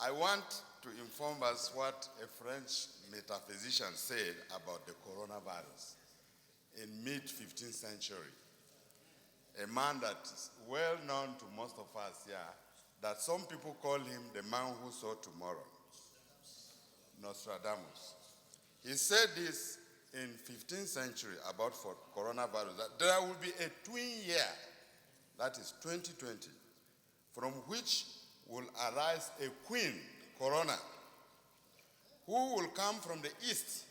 I want to inform us what a French metaphysician said about the coronavirus in mid-15th century. A man that is well known to most of us here, that some people call him the man who saw tomorrow, Nostradamus. He said this in 15th century about for coronavirus, that there will be a twin year, that is 2020, from which will arise a queen, Corona, who will come from the east,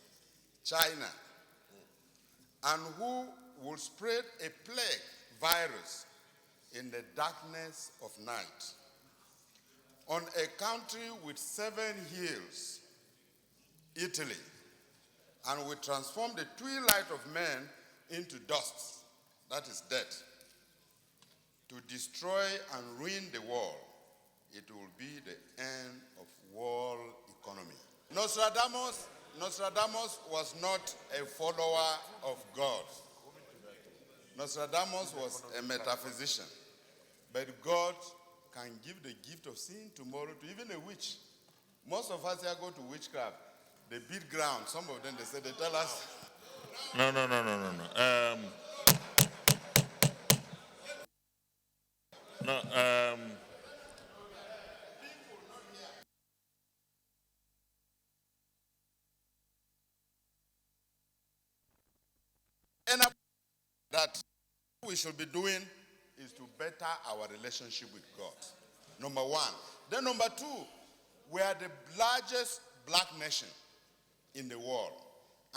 China, and who will spread a plague virus in the darkness of night on a country with 7 hills, Italy, and will transform the twilight of men into dust, that is death, to destroy and ruin the world. It will be the end of world economy. Nostradamus was not a follower of God. Nostradamus was a metaphysician. But God can give the gift of seeing tomorrow to even a witch. Most of us here go to witchcraft. They beat ground. Some of them, they tell us. No. And that we should be doing is to better our relationship with God. Number one. Then number two, we are the largest black nation in the world.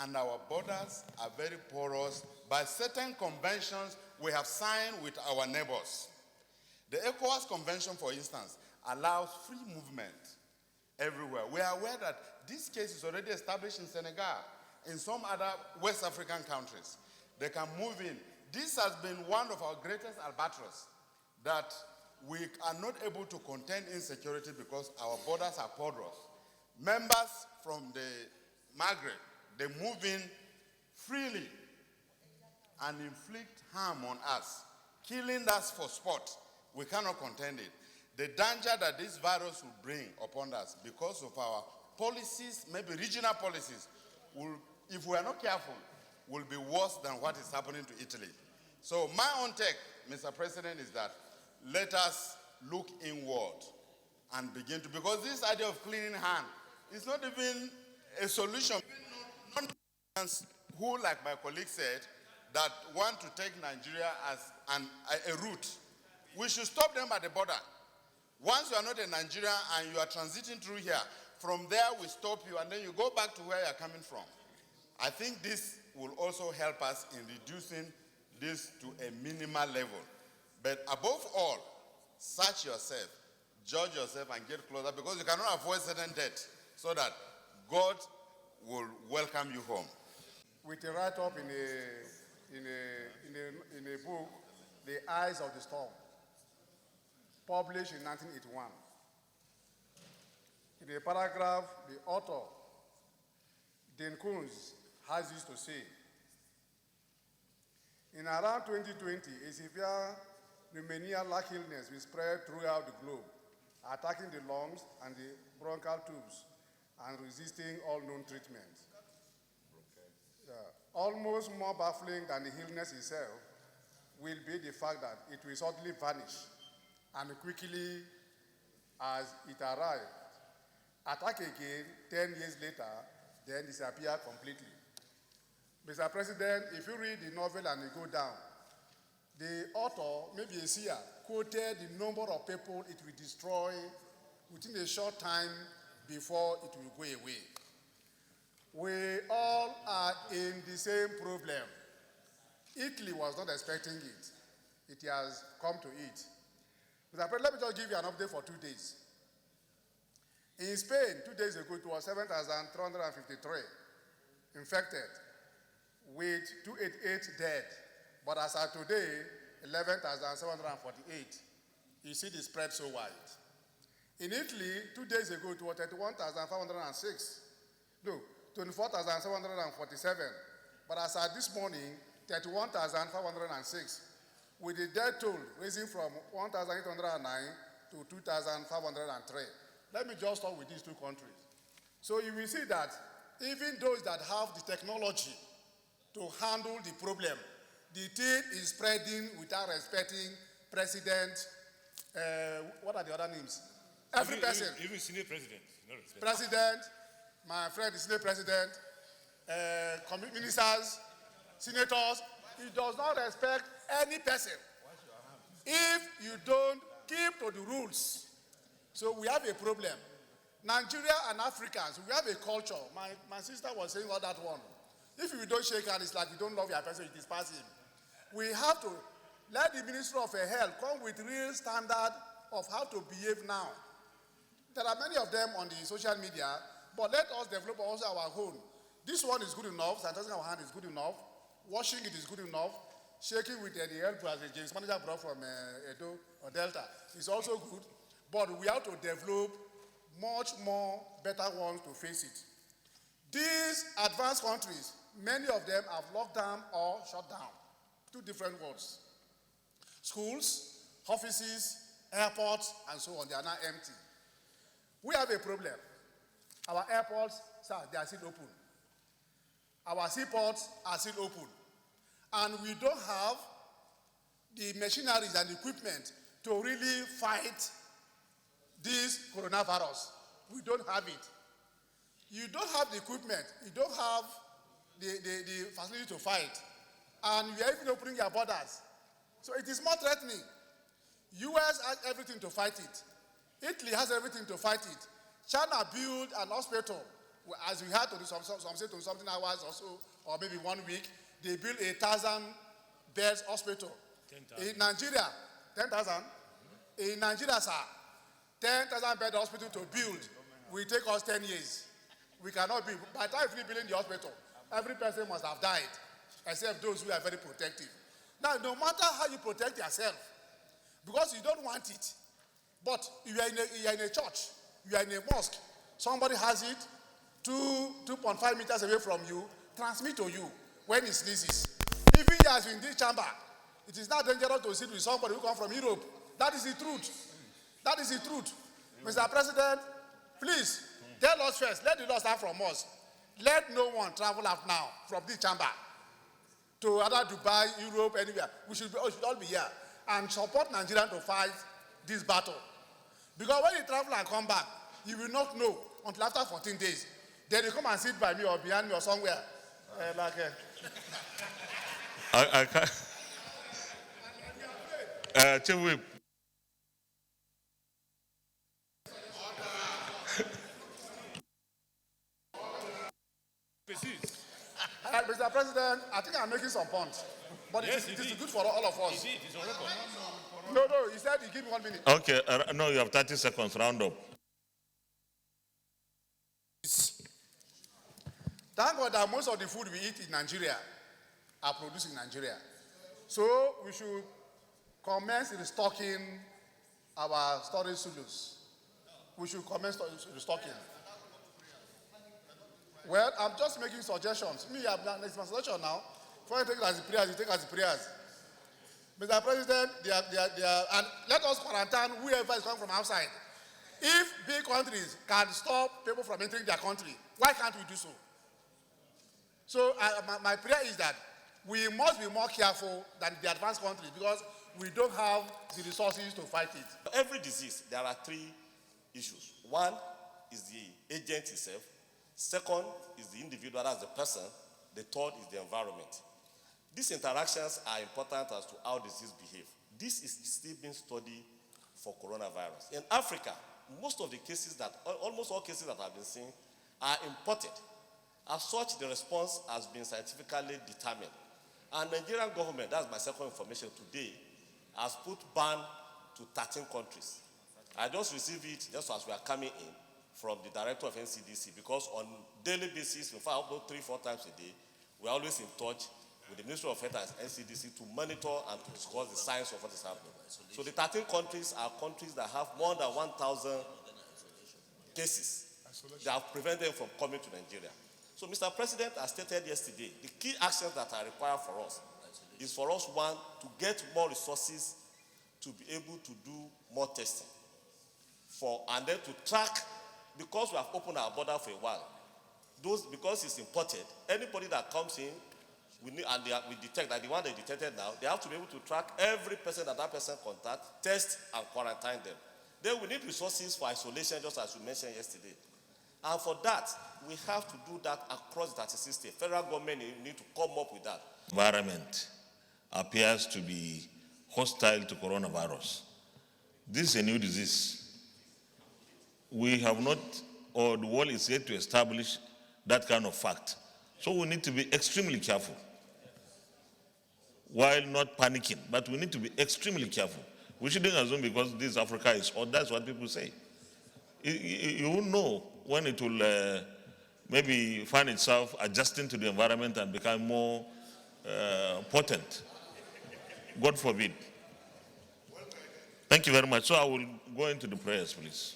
And our borders are very porous by certain conventions we have signed with our neighbors. The ECOWAS Convention, for instance, allows free movement everywhere. We are aware that this case is already established in Senegal, in some other West African countries. They can move in. This has been one of our greatest albatross, that we are not able to contain insecurity because our borders are porous. Members from the Maghreb, they move in freely and inflict harm on us, killing us for sport. We cannot contain it. The danger that this virus will bring upon us because of our policies, maybe regional policies, will, if we are not careful, will be worse than what is happening to Italy. So my own take, Mr. President, is that let us look inward and begin to, because this idea of cleaning hand is not even a solution. Who, like my colleague said, that want to take Nigeria as a route, we should stop them at the border. Once you are not in Nigeria and you are transiting through here, from there we stop you and then you go back to where you are coming from. I think this will also help us in reducing this to a minimal level. But above all, search yourself, judge yourself and get closer, because you cannot avoid certain death, so that God will welcome you home. With a write-up in a book, The Eyes of the Storm, published in 1981. In a paragraph, the author, Dan Kunz, has this to say: in around 2020, a severe pneumonia-like illness will spread throughout the globe, attacking the lungs and the bronchial tubes and resisting all known treatments. Almost more baffling than the illness itself will be the fact that it will suddenly vanish and quickly as it arrived, attack again 10 years later, then disappear completely. Mr. President, if you read the novel and you go down, the author, maybe a seer, quoted the number of people it will destroy within a short time before it will go away. We all are in the same problem. Italy was not expecting it. It has come to it. Mr. President, let me just give you an update for 2 days. In Spain, 2 days ago, it was 7,353 infected, with 288 dead. But as of today, 11,748. You see the spread so wide. In Italy, 2 days ago, it was 31,506. No, 24,747. But as of this morning, 31,506, with the death toll raising from 1,809 to 2,503. Let me just start with these two countries. So you will see that even those that have the technology to handle the problem, the thing is spreading without respecting president, what are the other names? Every person. Even senior president. President, my friend, the senior president, ministers, senators, he does not respect any person if you don't keep to the rules. So we have a problem. Nigeria and Africans, we have a culture. My sister was saying all that one. If you don't shake hands, it's like you don't love your person, it is passive. We have to let the Ministry of Health come with real standard of how to behave now. There are many of them on the social media, but let us develop also our own. This one is good enough, sanitizing our hand is good enough, washing it is good enough, shaking with the help as the James manager brought from Edo or Delta is also good, but we have to develop much more better ones to face it. These advanced countries, many of them have locked down or shut down. Two different words. Schools, offices, airports, and so on, they are now empty. We have a problem. Our airports, sir, they are still open. Our seaports are still open. And we don't have the machineries and equipment to really fight this coronavirus. We don't have it. You don't have the equipment. You don't have the facility to fight. And you are even opening your borders. So it is more threatening. US has everything to fight it. Italy has everything to fight it. China built an hospital, as we had to do some say to something hours or so, or maybe 1 week. They built 1,000 beds hospital. 10,000. In Nigeria, 10,000. In Nigeria, sir, 10,000 bed hospital to build will take us 10 years. We cannot build. By the time we build the hospital, every person must have died, except those who are very protective. Now, no matter how you protect yourself, because you don't want it, but you are in a church, you are in a mosque, somebody has it 2.5 meters away from you, transmit to you when he sneezes. Even as in this chamber, it is not dangerous to sit with somebody who comes from Europe. That is the truth. That is the truth. Mr. President, please tell us first, let the law start from us. Let no one travel out now from this chamber to other Dubai, Europe, anywhere. We should all be here and support Nigerians to fight this battle. Because when you travel and come back, you will not know until after 14 days. Then you come and sit by me or behind me or somewhere. I can't. Mr. President, I think I'm making some points. But yes, it is good for all of us. No, he said he give me 1 minute. Okay, no, you have 30 seconds, round up. Thank God that most of the food we eat in Nigeria are produced in Nigeria. So we should commence restocking our storage silos. We should commence restocking. Well, I'm just making suggestions. It's my suggestion now. Before you take it as the prayers, you take it as the prayers. Mr. President, and let us quarantine whoever is coming from outside. If big countries can stop people from entering their country, why can't we do so? So my prayer is that we must be more careful than the advanced countries because we don't have the resources to fight it. Every disease, there are three issues. One is the agent itself. Second is the individual, that's the person. The third is the environment. These interactions are important as to how disease behave. This is still being studied for coronavirus. In Africa, almost all cases that have been seen are imported. As such, the response has been scientifically determined. And the Nigerian government, that's my second information today, has put ban to 13 countries. I just received it just as we are coming in from the director of NCDC because on daily basis, in fact, about 3-4 times a day, we are always in touch with the Ministry of Health and NCDC to monitor and to discuss the science of what is happening. So the 13 countries are countries that have more than 1,000 cases that have prevented them from coming to Nigeria. So Mr. President, as stated yesterday, the key actions that are required for us is for us, one, to get more resources to be able to do more testing. and then to track, because we have opened our border for a while. Because it's imported, anybody that comes in, we detect that the one they detected now, they have to be able to track every person that person contact, test and quarantine them. Then we need resources for isolation, just as you mentioned yesterday. And for that, we have to do that across the 36 states. Federal government need to come up with that. Environment appears to be hostile to coronavirus. This is a new disease. We have not, or the world is yet to establish that kind of fact. So we need to be extremely careful while not panicking, but we need to be extremely careful. We shouldn't assume because this Africa is hot, that's what people say. You won't know when it will maybe find itself adjusting to the environment and become more potent. God forbid. Thank you very much. So I will go into the prayers, please.